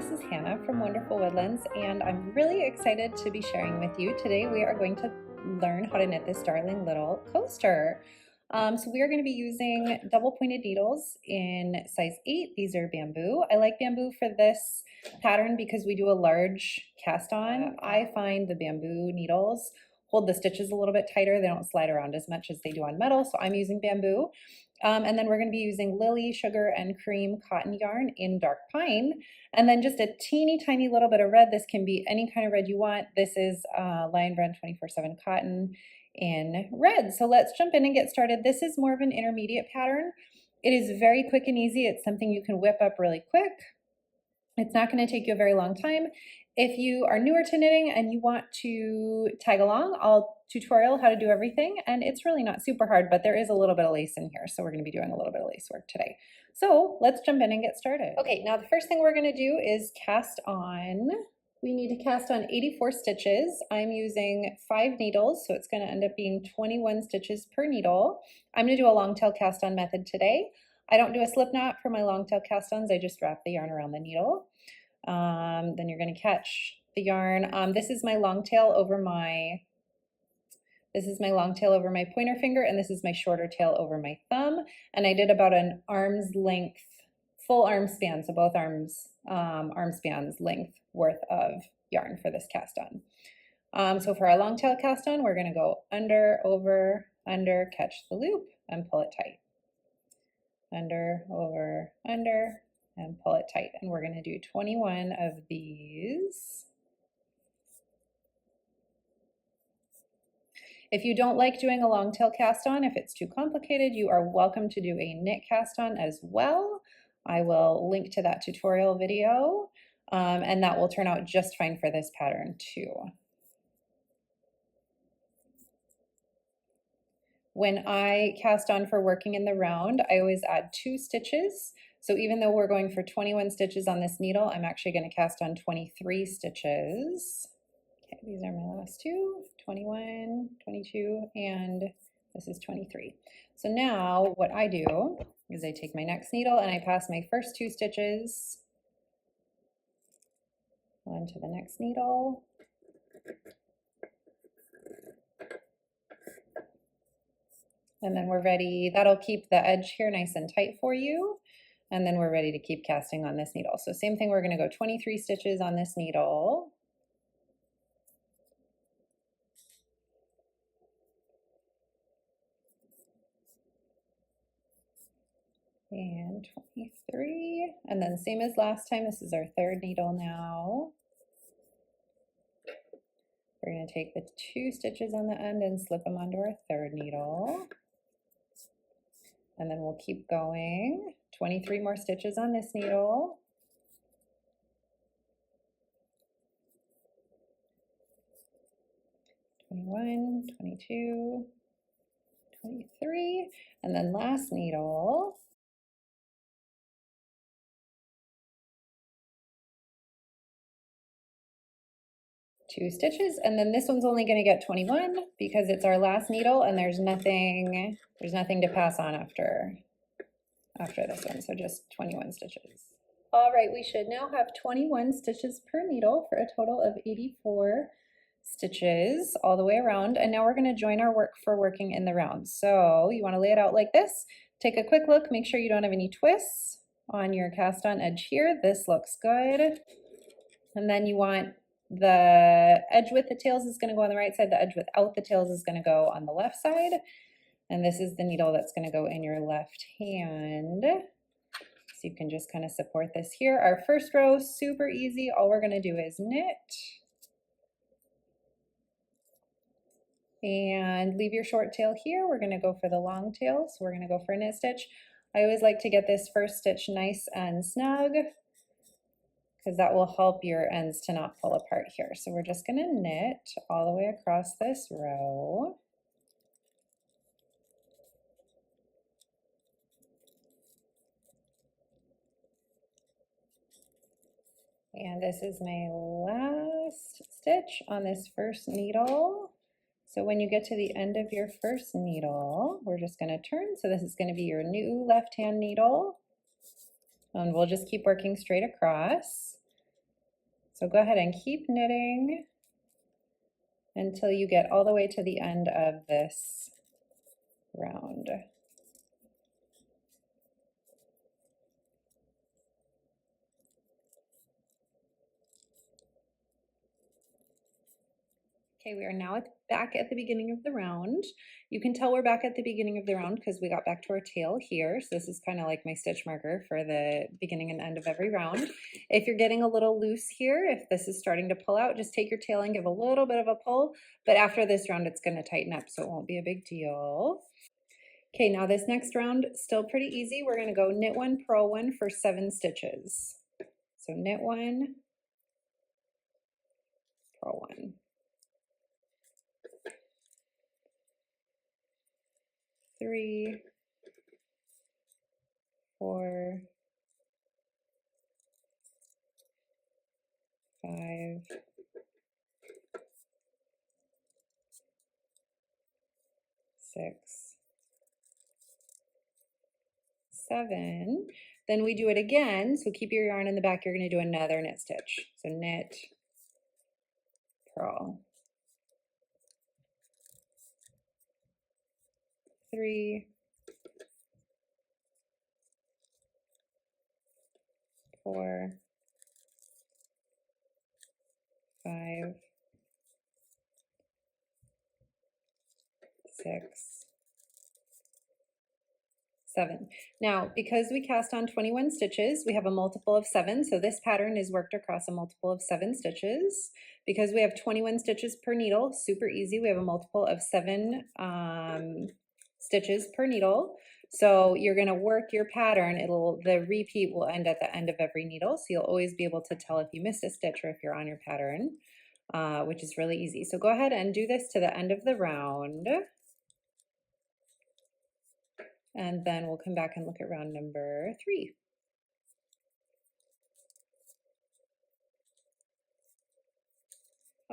this is Hannah from Wonderful Woodlands, and I'm really excited to be sharing with you. Today we are going to learn how to knit this darling little coaster. So we are going to be using double pointed needles in size 8. These are bamboo. I like bamboo for this pattern because we do a large cast on. I find the bamboo needles hold the stitches a little bit tighter. They don't slide around as much as they do on metal, so I'm using bamboo. And then we're going to be using lily, sugar, and cream cotton yarn in dark pine. And then just a teeny tiny little bit of red. This can be any kind of red you want. This is Lion Brand 24/7 cotton in red. So let's jump in and get started. This is more of an intermediate pattern. It is very quick and easy. It's something you can whip up really quick. It's not going to take you a very long time. If you are newer to knitting and you want to tag along, I'll tutorial how to do everything, and it's really not super hard, but there is a little bit of lace in here, so we're going to be doing a little bit of lace work today. So let's jump in and get started. Okay, now the first thing we're going to do is cast on. We need to cast on 84 stitches. I'm using 5 needles, so it's going to end up being 21 stitches per needle. I'm going to do a long tail cast on method today. I don't do a slip knot for my long tail cast ons. I just wrap the yarn around the needle. Then you're going to catch the yarn. This is my long tail over my pointer finger, and this is my shorter tail over my thumb. And I did about an arm's length, full arm span, so both arms, arm spans length worth of yarn for this cast on. So for our long tail cast on, we're going to go under, over, under, catch the loop, and pull it tight. Under, over, under, and pull it tight. And we're going to do 21 of these. If you don't like doing a long tail cast on, if it's too complicated, you are welcome to do a knit cast on as well. I will link to that tutorial video, and that will turn out just fine for this pattern too. When I cast on for working in the round, I always add 2 stitches. So even though we're going for 21 stitches on this needle, I'm actually going to cast on 23 stitches. Okay, these are my last 2, 21, 22, and this is 23. So now what I do is I take my next needle and I pass my first 2 stitches onto the next needle. And then we're ready. That'll keep the edge here nice and tight for you. And then we're ready to keep casting on this needle. So same thing, we're going to go 23 stitches on this needle. And 23. And then same as last time, this is our 3rd needle now. We're going to take the 2 stitches on the end and slip them onto our 3rd needle. And then we'll keep going. 23 more stitches on this needle. (21), 22, 23, and then last needle. Two stitches, and then this one's only going to get 21 because it's our last needle, and there's nothing to pass on after this one, so just 21 stitches. All right, we should now have 21 stitches per needle for a total of 84 stitches all the way around. And now we're going to join our work for working in the round. So you want to lay it out like this. Take a quick look, make sure you don't have any twists on your cast on edge here. This looks good. And then you want the edge with the tails is going to go on the right side, the edge without the tails is going to go on the left side. And this is the needle that's going to go in your left hand. So you can just kind of support this here. Our first row, super easy. All we're going to do is knit. And leave your short tail here. We're going to go for the long tail. So we're going to go for a knit stitch. I always like to get this first stitch nice and snug, because that will help your ends to not pull apart here. So we're just going to knit all the way across this row. And this is my last stitch on this first needle. So when you get to the end of your first needle, we're just going to turn. So this is going to be your new left hand needle. And we'll just keep working straight across. So go ahead and keep knitting until you get all the way to the end of this round. Okay, we are now back at the beginning of the round. You can tell we're back at the beginning of the round because we got back to our tail here. So this is kind of like my stitch marker for the beginning and end of every round. If you're getting a little loose here, if this is starting to pull out, just take your tail and give a little bit of a pull. But after this round, it's going to tighten up, so it won't be a big deal. Okay, now this next round, still pretty easy. We're going to go knit one, purl one for 7 stitches. So knit one, purl one. 3, 4, 5, 6, 7. Then we do it again. So keep your yarn in the back. You're going to do another knit stitch. So knit, purl. 3, 4, 5, 6, 7. Now, because we cast on 21 stitches, we have a multiple of 7. So this pattern is worked across a multiple of 7 stitches. Because we have 21 stitches per needle, super easy. We have a multiple of 7 stitches per needle. So you're going to work your pattern. The repeat will end at the end of every needle. So you'll always be able to tell if you missed a stitch or if you're on your pattern, which is really easy. So go ahead and do this to the end of the round. And then we'll come back and look at round number 3.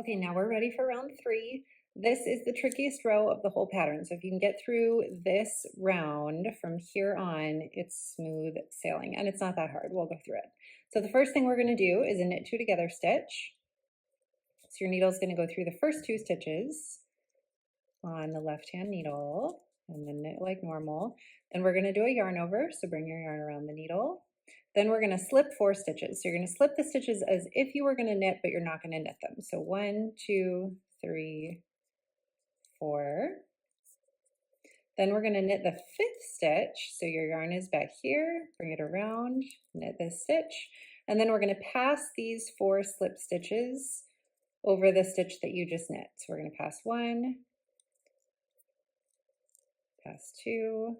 Okay, now we're ready for round 3. This is the trickiest row of the whole pattern. So if you can get through this round from here on, it's smooth sailing, and it's not that hard. We'll go through it. So the first thing we're going to do is a knit 2 together stitch. So your needle is going to go through the first 2 stitches on the left-hand needle and then knit like normal. Then we're going to do a yarn over, so bring your yarn around the needle. Then we're going to slip 4 stitches. So you're going to slip the stitches as if you were going to knit, but you're not going to knit them. So 1, 2, 3, 4. Then we're going to knit the 5th stitch. So your yarn is back here, bring it around, knit this stitch. And then we're going to pass these 4 slip stitches over the stitch that you just knit. So we're going to pass 1, pass 2,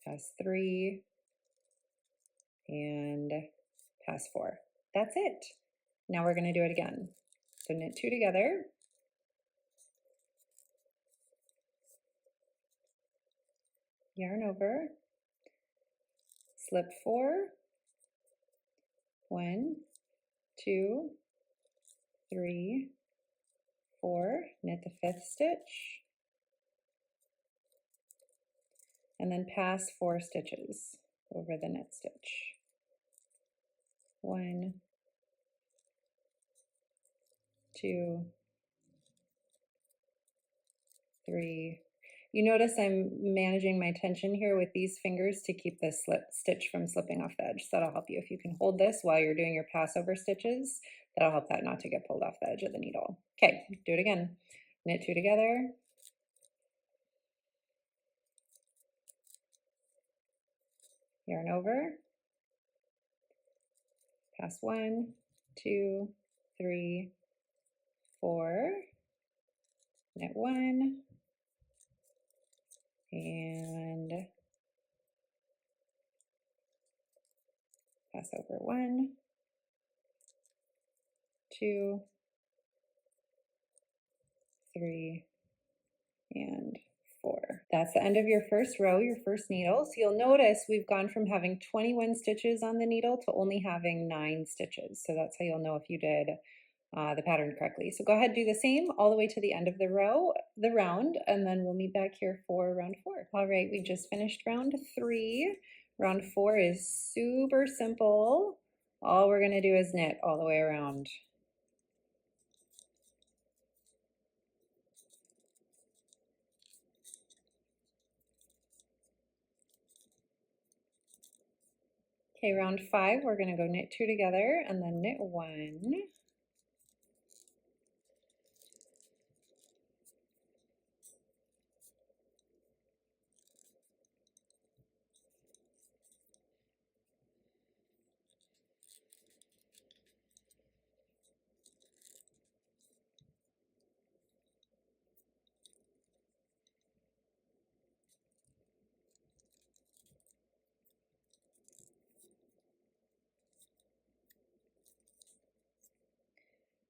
pass 3, and pass 4. That's it. Now we're going to do it again. So knit 2 together. Yarn over, slip 4, 1, 2, 3, 4, knit the 5th stitch, and then pass 4 stitches over the knit stitch. 1, 2, 3. You notice I'm managing my tension here with these fingers to keep this stitch from slipping off the edge. So that'll help you. If you can hold this while you're doing your passover stitches, that'll help that not to get pulled off the edge of the needle. Okay, do it again. Knit 2 together. Yarn over. Pass 1, 2, 3, 4. Knit 1. And pass over 1, 2, 3, and 4. That's the end of your first row, your first needle. So you'll notice we've gone from having 21 stitches on the needle to only having 9 stitches. So that's how you'll know if you did the pattern correctly. So go ahead, do the same all the way to the end of the round, and then we'll meet back here for round 4. All right, we just finished round 3. Round 4 is super simple. All we're gonna do is knit all the way around. Okay, round 5, we're gonna go knit 2 together and then knit 1.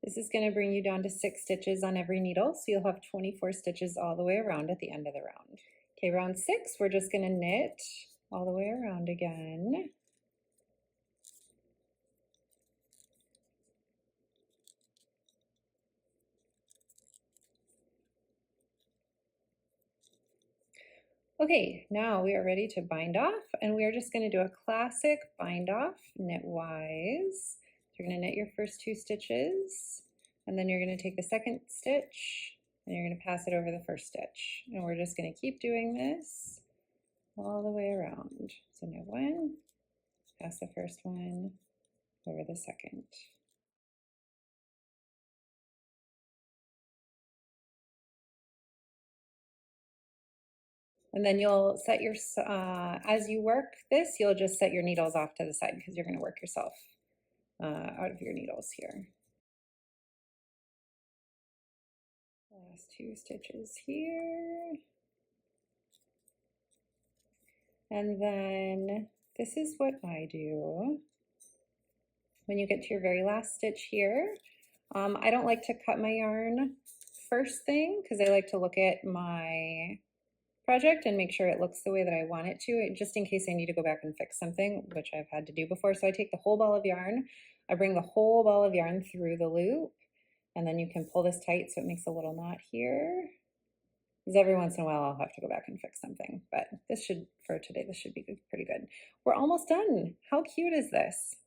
This is going to bring you down to 6 stitches on every needle, so you'll have 24 stitches all the way around at the end of the round. Okay, round 6, we're just going to knit all the way around again. Okay, now we are ready to bind off, and we are just going to do a classic bind off knitwise. So you're going to knit your first 2 stitches, and then you're going to take the second stitch, and you're going to pass it over the first stitch. And we're just going to keep doing this all the way around. So knit 1, pass the first one over the second. And then you'll set your, as you work this, you'll just set your needles off to the side because you're going to work yourself out of your needles here. Last 2 stitches here. And then this is what I do. When you get to your very last stitch here, I don't like to cut my yarn first thing because I like to look at my project and make sure it looks the way that I want it to, just in case I need to go back and fix something, which I've had to do before. So I take the whole ball of yarn, I bring the whole ball of yarn through the loop, and then you can pull this tight so it makes a little knot here. Because every once in a while I'll have to go back and fix something, but this should, for today, this should be pretty good. We're almost done. How cute is this?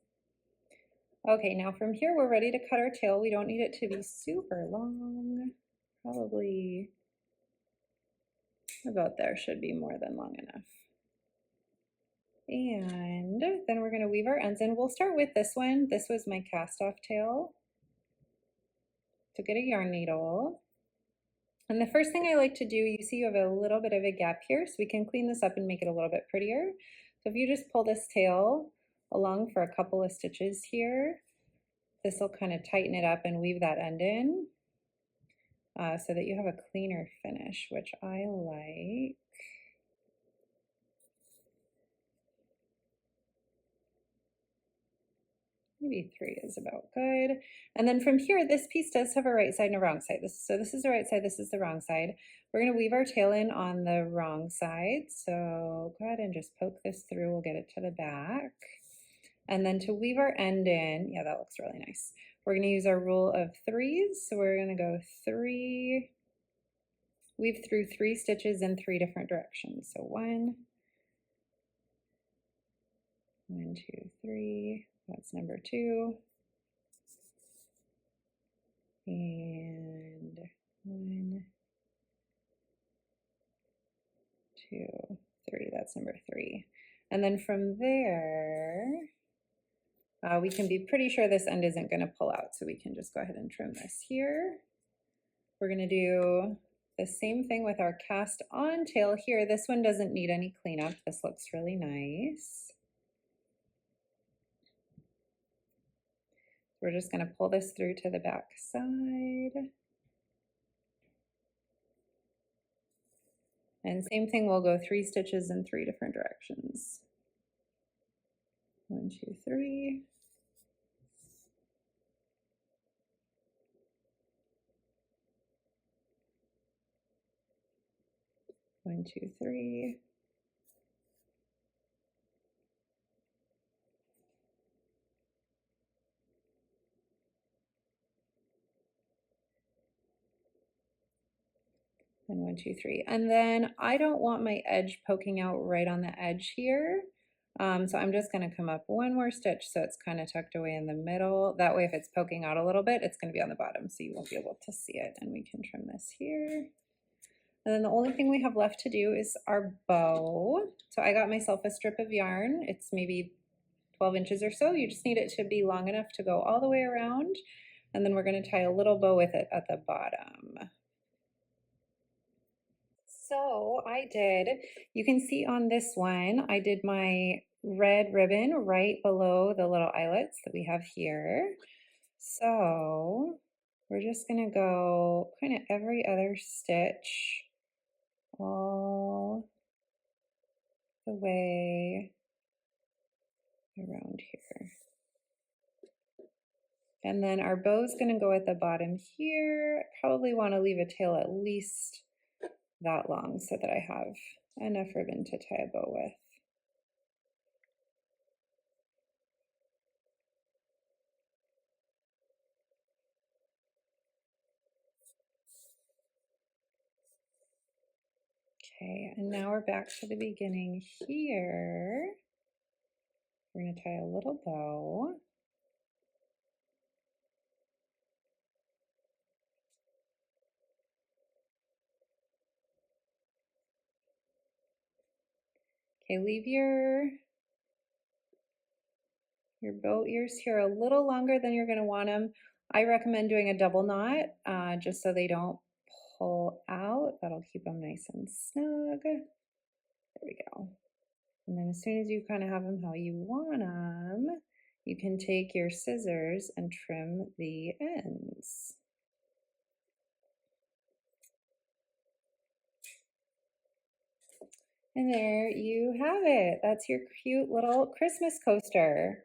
Okay, now from here we're ready to cut our tail. We don't need it to be super long, probably about there should be more than long enough. And then we're going to weave our ends in. We'll start with this one. This was my cast off tail. To get a yarn needle. And the first thing I like to do, you see you have a little bit of a gap here, so we can clean this up and make it a little bit prettier. So if you just pull this tail along for a couple of stitches here, this will kind of tighten it up and weave that end in so that you have a cleaner finish, which I like. Maybe 3 is about good. And then from here, this piece does have a right side and a wrong side. So this is the right side, this is the wrong side. We're going to weave our tail in on the wrong side. So go ahead and just poke this through. We'll get it to the back. And then to weave our end in, yeah, that looks really nice. We're going to use our rule of 3s. So we're going to go 3, weave through 3 stitches in 3 different directions. So 1, 1, 2, 3. That's number 2. And 1, 2, 3. That's number 3. And then from there, we can be pretty sure this end isn't going to pull out, so we can just go ahead and trim this here. We're going to do the same thing with our cast on tail here. This one doesn't need any cleanup. This looks really nice. We're just going to pull this through to the back side. And same thing, we'll go 3 stitches in 3 different directions. 1, 2, 3. 1, 2, 3. 1, 2, 3. And then I don't want my edge poking out right on the edge here. So I'm just gonna come up one more stitch so it's kind of tucked away in the middle. That way if it's poking out a little bit, it's gonna be on the bottom so you won't be able to see it. And we can trim this here. And then the only thing we have left to do is our bow. So I got myself a strip of yarn. It's maybe 12 inches or so. You just need it to be long enough to go all the way around. And then we're gonna tie a little bow with it at the bottom. So you can see on this one, I did my red ribbon right below the little eyelets that we have here. So we're just gonna go kind of every other stitch all the way around here. And then our bow's gonna go at the bottom here. Probably wanna leave a tail at least that long so that I have enough ribbon to tie a bow with. Okay, and now we're back to the beginning here. We're gonna tie a little bow. Okay, leave your bow ears here a little longer than you're gonna want them. I recommend doing a double knot just so they don't pull out. That'll keep them nice and snug. There we go. And then as soon as you kind of have them how you want them, you can take your scissors and trim the ends. And there you have it. That's your cute little Christmas coaster.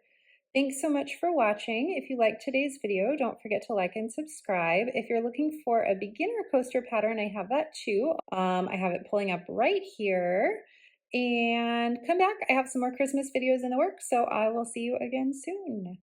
Thanks so much for watching. If you liked today's video, don't forget to like and subscribe. If you're looking for a beginner coaster pattern, I have that too. I have it pulling up right here. And come back. I have some more Christmas videos in the works, so I will see you again soon.